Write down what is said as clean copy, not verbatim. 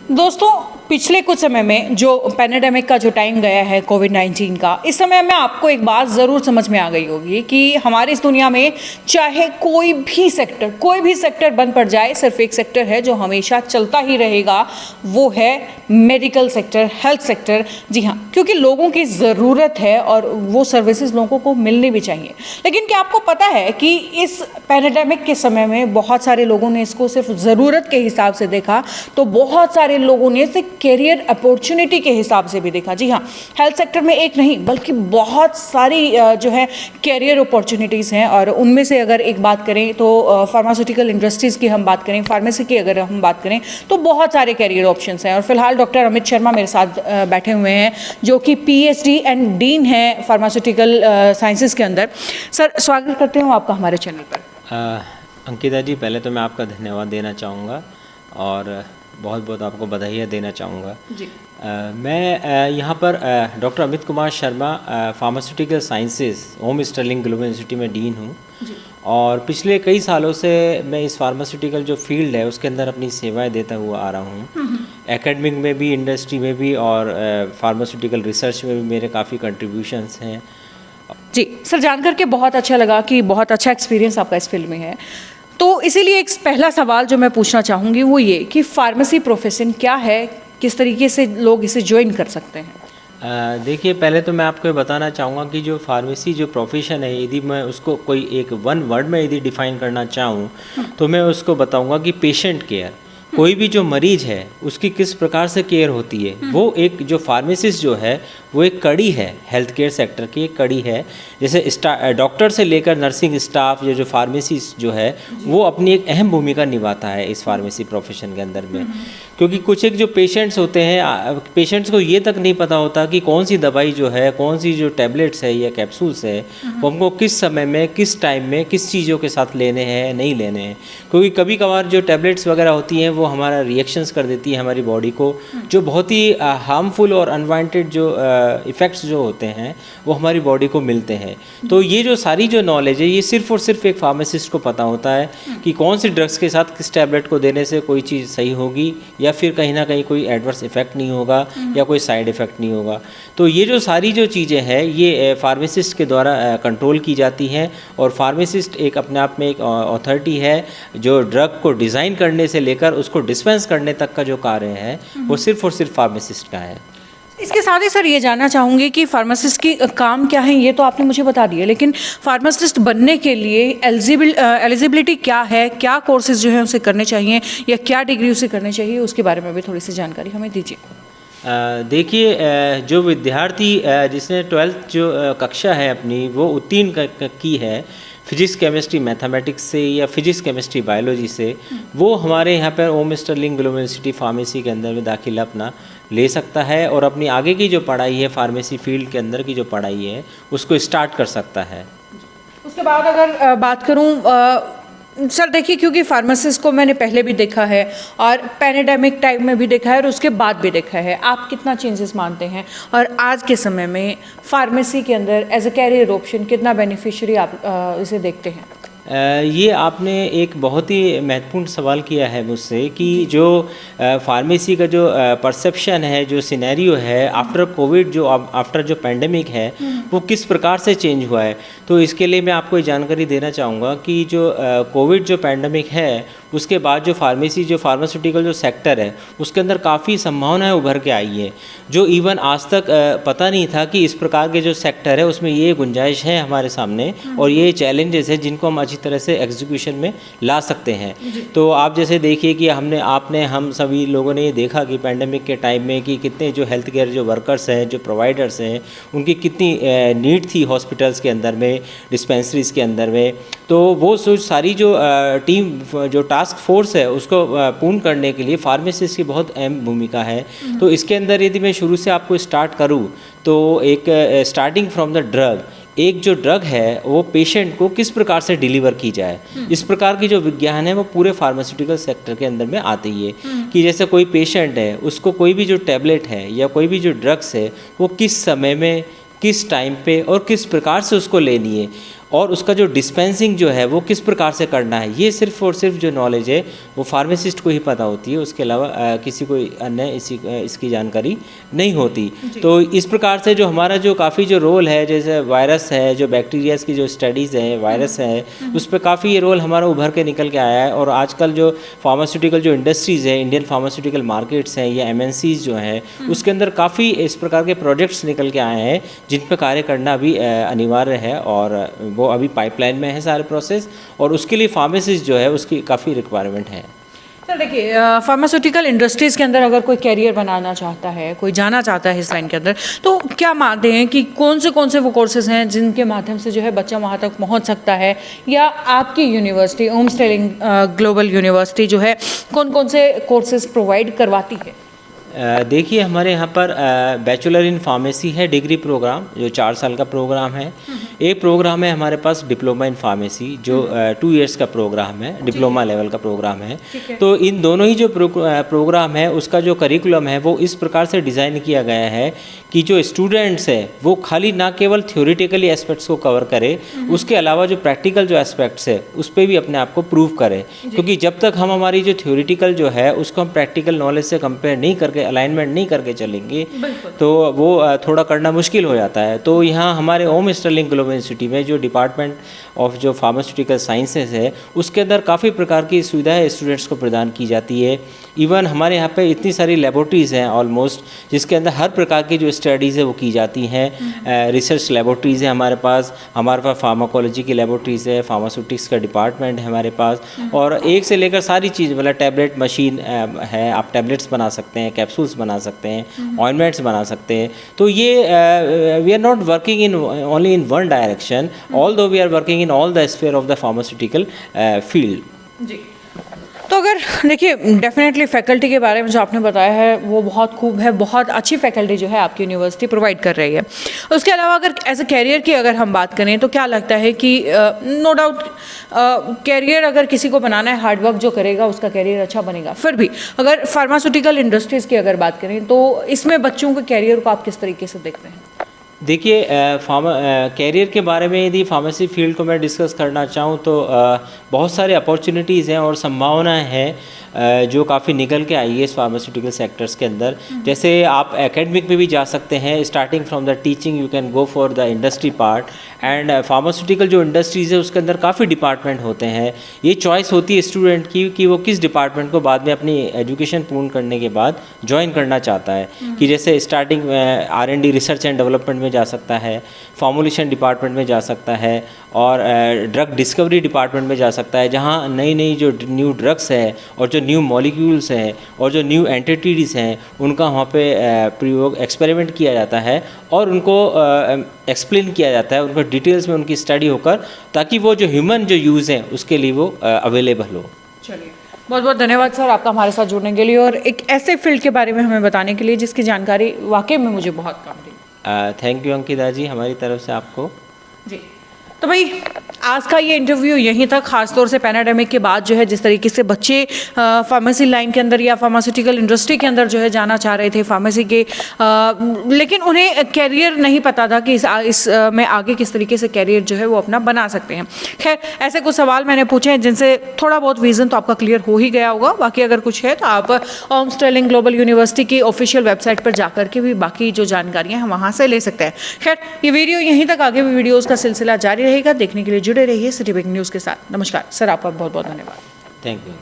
दोस्तों, पिछले कुछ समय में जो पैंडेमिक का जो टाइम गया है कोविड-19 का, इस समय में आपको एक बात ज़रूर समझ में आ गई होगी कि हमारी इस दुनिया में चाहे कोई भी सेक्टर बंद पड़ जाए, सिर्फ एक सेक्टर है जो हमेशा चलता ही रहेगा, वो है मेडिकल सेक्टर, हेल्थ सेक्टर। जी हाँ, क्योंकि लोगों की ज़रूरत है और वो सर्विसेज लोगों को मिलनी भी चाहिए। लेकिन क्या आपको पता है कि इस पैंडेमिक के समय में बहुत सारे लोगों ने इसको सिर्फ ज़रूरत के हिसाब से देखा, तो बहुत सारे लोगों ने इसे कैरियर अपॉर्चुनिटी के हिसाब से भी देखा। जी हाँ, हेल्थ सेक्टर में एक नहीं बल्कि बहुत सारी जो है कैरियर अपॉर्चुनिटीज़ हैं, और उनमें से अगर एक बात करें तो फार्मास्यूटिकल इंडस्ट्रीज़ की हम बात करें, फार्मेसी की अगर हम बात करें, तो बहुत सारे कैरियर ऑप्शंस हैं। और फिलहाल डॉक्टर अमित शर्मा मेरे साथ बैठे हुए हैं, जो कि PhD एंड डीन हैं फार्मास्यूटिकल साइंसेज के अंदर। सर, स्वागत करते हूँ आपका हमारे चैनल पर। अंकिता जी, पहले तो मैं आपका धन्यवाद देना चाहूँगा और बहुत बहुत आपको बधाइयाँ देना चाहूँगा जी। मैं यहाँ पर doctor Amit Kumar Sharma pharmaceutical sciences Home Sterling Global University में डीन हूँ, और पिछले कई सालों से मैं इस फार्मास्यूटिकल जो फील्ड है उसके अंदर अपनी सेवाएं देता हुआ आ रहा हूँ। एकेडमिक में भी, इंडस्ट्री में भी और फार्मास्यूटिकल रिसर्च में भी मेरे काफ़ी कंट्रीब्यूशंस हैं। जी सर, जानकर के बहुत अच्छा लगा कि बहुत अच्छा एक्सपीरियंस आपका इस फील्ड में है। तो इसीलिए एक पहला सवाल जो मैं पूछना चाहूँगी वो ये कि फार्मेसी प्रोफेशन क्या है, किस तरीके से लोग इसे ज्वाइन कर सकते हैं? देखिए, पहले तो मैं आपको ये बताना चाहूँगा कि जो फार्मेसी जो प्रोफेशन है, यदि मैं उसको कोई एक वन वर्ड में यदि डिफ़ाइन करना चाहूँ तो मैं उसको बताऊँगा कि पेशेंट केयर। कोई भी जो मरीज है उसकी किस प्रकार से केयर होती है, वो एक जो फार्मेसिस्ट जो है वो एक कड़ी है, हेल्थ केयर सेक्टर की एक कड़ी है। जैसे डॉक्टर से लेकर नर्सिंग स्टाफ, जो फार्मेसिस्ट जो है वो अपनी एक अहम भूमिका निभाता है इस फार्मेसी प्रोफेशन के अंदर में। क्योंकि कुछ एक जो पेशेंट्स होते हैं, पेशेंट्स को ये तक नहीं पता होता कि कौन सी दवाई जो है, कौन सी जो टैबलेट्स है या कैप्सूल्स है, वो हमको किस समय में, किस टाइम में, किस चीज़ों के साथ लेने हैं, नहीं लेने हैं। क्योंकि कभी कभार जो टैबलेट्स वगैरह होती हैं वो हमारा रिएक्शंस कर देती है हमारी बॉडी को, जो बहुत ही हार्मफुल और अनवांटेड जो इफ़ेक्ट्स जो होते हैं वो हमारी बॉडी को मिलते हैं। तो ये जो सारी जो नॉलेज है, ये सिर्फ और सिर्फ एक फार्मासिस्ट को पता होता है कि कौन सी ड्रग्स के साथ किस टैबलेट को देने से कोई चीज़ सही होगी या फिर कहीं ना कहीं कोई एडवर्स इफेक्ट नहीं होगा या कोई साइड इफ़ेक्ट नहीं होगा। तो ये जो सारी जो चीज़ें हैं ये फार्मासिस्ट के द्वारा कंट्रोल की जाती हैं, और फार्मासिस्ट एक अपने आप में एक अथॉरिटी है जो ड्रग को डिज़ाइन करने से लेकर उसको डिस्पेंस करने तक का जो कार्य है वो सिर्फ और सिर्फ फार्मासिस्ट का है। इसके साथ ही सर ये जानना चाहूँगी कि फार्मासिस्ट की काम क्या है, ये तो आपने मुझे बता दिया, लेकिन फार्मासिस्ट बनने के लिए एलिजिबिलिटी क्या है, क्या कोर्सेज जो है उसे करने चाहिए या क्या डिग्री उसे करनी चाहिए, उसके बारे में भी थोड़ी सी जानकारी हमें दीजिए। देखिए, जो विद्यार्थी जिसने 12th जो कक्षा है अपनी वो उत्तीर्ण की है फिजिक्स केमिस्ट्री मैथमेटिक्स से या फिजिक्स केमिस्ट्री बायोलॉजी से, वो हमारे यहाँ पर Home Sterling Global University pharmacy के अंदर में दाखिला अपना ले सकता है और अपनी आगे की जो पढ़ाई है, फार्मेसी फील्ड के अंदर की जो पढ़ाई है उसको स्टार्ट कर सकता है। उसके बाद अगर बात करूँ सर, देखिए, क्योंकि फार्मासिस्ट को मैंने पहले भी देखा है और पैंडेमिक टाइम में भी देखा है और उसके बाद भी देखा है, आप कितना चेंजेस मानते हैं और आज के समय में फार्मेसी के अंदर एज अ कैरियर ऑप्शन कितना बेनिफिशियरी आप इसे देखते हैं? ये आपने एक बहुत ही महत्वपूर्ण सवाल किया है मुझसे कि जो फार्मेसी का जो परसेप्शन है, जो सिनेरियो है आफ्टर कोविड, जो आफ्टर जो पैंडेमिक है वो किस प्रकार से चेंज हुआ है। तो इसके लिए मैं आपको ये जानकारी देना चाहूँगा कि जो कोविड जो पैंडेमिक है उसके बाद जो फार्मेसी, जो फार्मास्यूटिकल जो सेक्टर है उसके अंदर काफ़ी संभावनाएं उभर के आई है, जो इवन आज तक पता नहीं था कि इस प्रकार के जो सेक्टर है उसमें ये गुंजाइश है हमारे सामने और ये चैलेंजेस है जिनको हम अच्छी तरह से एग्जीक्यूशन में ला सकते हैं। तो आप जैसे देखिए कि हम सभी लोगों ने ये देखा कि पैंडेमिक के टाइम में कि कितने जो हेल्थ केयर जो वर्कर्स हैं, जो प्रोवाइडर्स हैं, उनकी कितनी नीड थी हॉस्पिटल्स के अंदर में, डिस्पेंसरीज के अंदर में। तो वो सारी जो टीम, जो टास्क फोर्स है उसको पूर्ण करने के लिए फार्मासिस्ट की बहुत अहम भूमिका है। तो इसके अंदर यदि मैं शुरू से आपको स्टार्ट करूं तो एक स्टार्टिंग फ्रॉम द ड्रग, एक जो ड्रग है वो पेशेंट को किस प्रकार से डिलीवर की जाए, इस प्रकार की जो विज्ञान है वो पूरे फार्मास्यूटिकल सेक्टर के अंदर में आती है। कि जैसे कोई पेशेंट है उसको कोई भी जो टैबलेट है या कोई भी जो ड्रग्स है वो किस समय में, किस टाइम पे और किस प्रकार से उसको लेनी है, और उसका जो डिस्पेंसिंग जो है वो किस प्रकार से करना है, ये सिर्फ और सिर्फ जो नॉलेज है वो फार्मासिस्ट को ही पता होती है, उसके अलावा किसी को अन्य इसकी जानकारी नहीं होती। तो इस प्रकार से जो हमारा जो काफ़ी जो रोल है, जैसे वायरस है, जो बैक्टीरियाज़ की जो स्टडीज़ है, वायरस है, उस पर काफ़ी ये रोल हमारा उभर के निकल के आया है। और आजकल जो फार्मास्यूटिकल जो इंडस्ट्रीज़ है, इंडियन फार्मास्यूटिकल मार्केट्स हैं या MNCs जो हैं, उसके अंदर काफ़ी इस प्रकार के प्रोजेक्ट्स निकल के आए हैं जिन पर कार्य करना अभी अनिवार्य है, और वो अभी पाइपलाइन में है सारे प्रोसेस, और उसके लिए फार्मासिस्ट जो है उसकी काफ़ी रिक्वायरमेंट है। सर देखिए, फार्मास्यूटिकल इंडस्ट्रीज़ के अंदर अगर कोई कैरियर बनाना चाहता है, कोई जाना चाहता है इस लाइन के अंदर, तो क्या मानते हैं कि कौन से वो कोर्सेज़ हैं जिनके माध्यम से जो है बच्चा वहाँ तक पहुँच सकता है, या आपकी यूनिवर्सिटी ओम स्टेलिंग ग्लोबल यूनिवर्सिटी जो है कौन से कोर्सेज़ प्रोवाइड करवाती है? देखिए, हमारे यहाँ पर बैचलर इन फार्मेसी है डिग्री प्रोग्राम, जो 4 साल का प्रोग्राम है। एक प्रोग्राम है हमारे पास डिप्लोमा इन फार्मेसी, जो 2 इयर्स का प्रोग्राम है, डिप्लोमा लेवल का प्रोग्राम है। तो इन दोनों ही जो प्रोग्राम है उसका जो करिकुलम है वो इस प्रकार से डिज़ाइन किया गया है कि जो स्टूडेंट्स है वो खाली ना केवल थ्योरेटिकली एस्पेक्ट्स को कवर करे, उसके अलावा जो प्रैक्टिकल जो एस्पेक्ट्स है उस पर भी अपने आप को प्रूव करे। क्योंकि जब तक हम हमारी जो थ्योरेटिकल जो है उसको हम प्रैक्टिकल नॉलेज से कंपेयर नहीं करके, अलाइनमेंट नहीं करके चलेंगे, तो वो थोड़ा करना मुश्किल हो जाता है। तो यहाँ हमारे ओम स्टर्लिंग ग्लोबल यूनिवर्सिटी में जो डिपार्टमेंट ऑफ जो फार्मास्यूटिकल साइंसेज है उसके अंदर काफ़ी प्रकार की सुविधाएं स्टूडेंट्स को प्रदान की जाती है। इवन हमारे यहाँ पे इतनी सारी लेबोरेटरीज़ हैं ऑलमोस्ट, जिसके अंदर हर प्रकार की जो स्टडीज़ है वो की जाती हैं। रिसर्च लेबोरेटरीज़ है हमारे पास फार्माकोलॉजी की लेबोरेटरीज़ है, फार्मास्यूटिक्स का डिपार्टमेंट है हमारे पास, और एक से लेकर सारी चीज़, मतलब टैबलेट मशीन है, आप टैबलेट्स बना सकते हैं, कैप्सूल्स बना सकते हैं, ऑइंटमेंट्स बना सकते हैं। तो ये we are not working in only in one direction, although we are working in all the sphere of the pharmaceutical field. जी, तो अगर देखिए, डेफिनेटली फैकल्टी के बारे में जो आपने बताया है वो बहुत खूब है, बहुत अच्छी फैकल्टी जो है आपकी यूनिवर्सिटी प्रोवाइड कर रही है। उसके अलावा अगर एज ए कैरियर की अगर हम बात करें तो क्या लगता है कि नो डाउट कैरियर अगर किसी को बनाना है, हार्डवर्क जो करेगा उसका कैरियर अच्छा बनेगा। फिर भी अगर फार्मास्यूटिकल इंडस्ट्रीज़ की अगर बात करें तो इसमें बच्चों के कैरियर को आप किस तरीके से देखते हैं? देखिए, कैरियर के बारे में यदि फार्मेसी फील्ड को मैं डिस्कस करना चाहूँ तो बहुत सारे अपॉर्चुनिटीज़ हैं और संभावनाएं हैं जो काफ़ी निकल के आई है इस फार्मास्यूटिकल सेक्टर्स के अंदर। जैसे आप एकेडमिक में भी जा सकते हैं, starting from the teaching you can go for the industry part, and pharmaceutical जो इंडस्ट्रीज़ है उसके अंदर काफ़ी डिपार्टमेंट होते हैं। ये चॉइस होती है स्टूडेंट की कि वो किस डिपार्टमेंट को बाद में अपनी एजुकेशन पूर्ण करने के बाद ज्वाइन करना चाहता है। कि जैसे starting R&D research and development में जा सकता है, फॉर्मुलेशन डिपार्टमेंट में जा सकता है, और ड्रग डिस्कवरी डिपार्टमेंट में जा सकता है, जहाँ नई नई जो न्यू ड्रग्स है और जो न्यू मॉलिक्यूल्स हैं और जो न्यू एंटिटीज़ हैं उनका वहाँ पे प्रयोग एक्सपेरिमेंट किया जाता है और उनको एक्सप्लेन किया जाता है, उनको डिटेल्स में उनकी स्टडी होकर, ताकि वो जो ह्यूमन जो यूज़ हैं उसके लिए वो अवेलेबल हो। चलिए, बहुत बहुत धन्यवाद सर आपका हमारे साथ जुड़ने के लिए और एक ऐसे फील्ड के बारे में हमें बताने के लिए जिसकी जानकारी वाकई में मुझे बहुत कम थी। थैंक यू अंकिता जी, हमारी तरफ से आपको। जी, तो भाई आज का ये इंटरव्यू यहीं तक, खासतौर से पैनाडेमिक के बाद जो है जिस तरीके से बच्चे फार्मेसी लाइन के अंदर या फार्मास्यूटिकल इंडस्ट्री के अंदर जो है जाना चाह रहे थे फार्मेसी के, लेकिन उन्हें कैरियर नहीं पता था कि इस में आगे किस तरीके से कैरियर जो है वो अपना बना सकते हैं। खैर, ऐसे कुछ सवाल मैंने पूछे हैं जिनसे थोड़ा बहुत विज़न तो आपका क्लियर हो ही गया होगा। बाकी अगर कुछ है तो आप ओम स्टेलिंग ग्लोबल यूनिवर्सिटी की ऑफिशियल वेबसाइट पर जाकर के भी बाकी जो जानकारियाँ हैं वहाँ से ले सकते हैं। खैर, ये वीडियो यहीं तक, आगे भी वीडियोज़ का सिलसिला जारी रहेगा। देखने के लिए जुड़े रहिए सिटी बिग न्यूज़ के साथ। नमस्कार सर, आपका बहुत बहुत धन्यवाद। Thank you.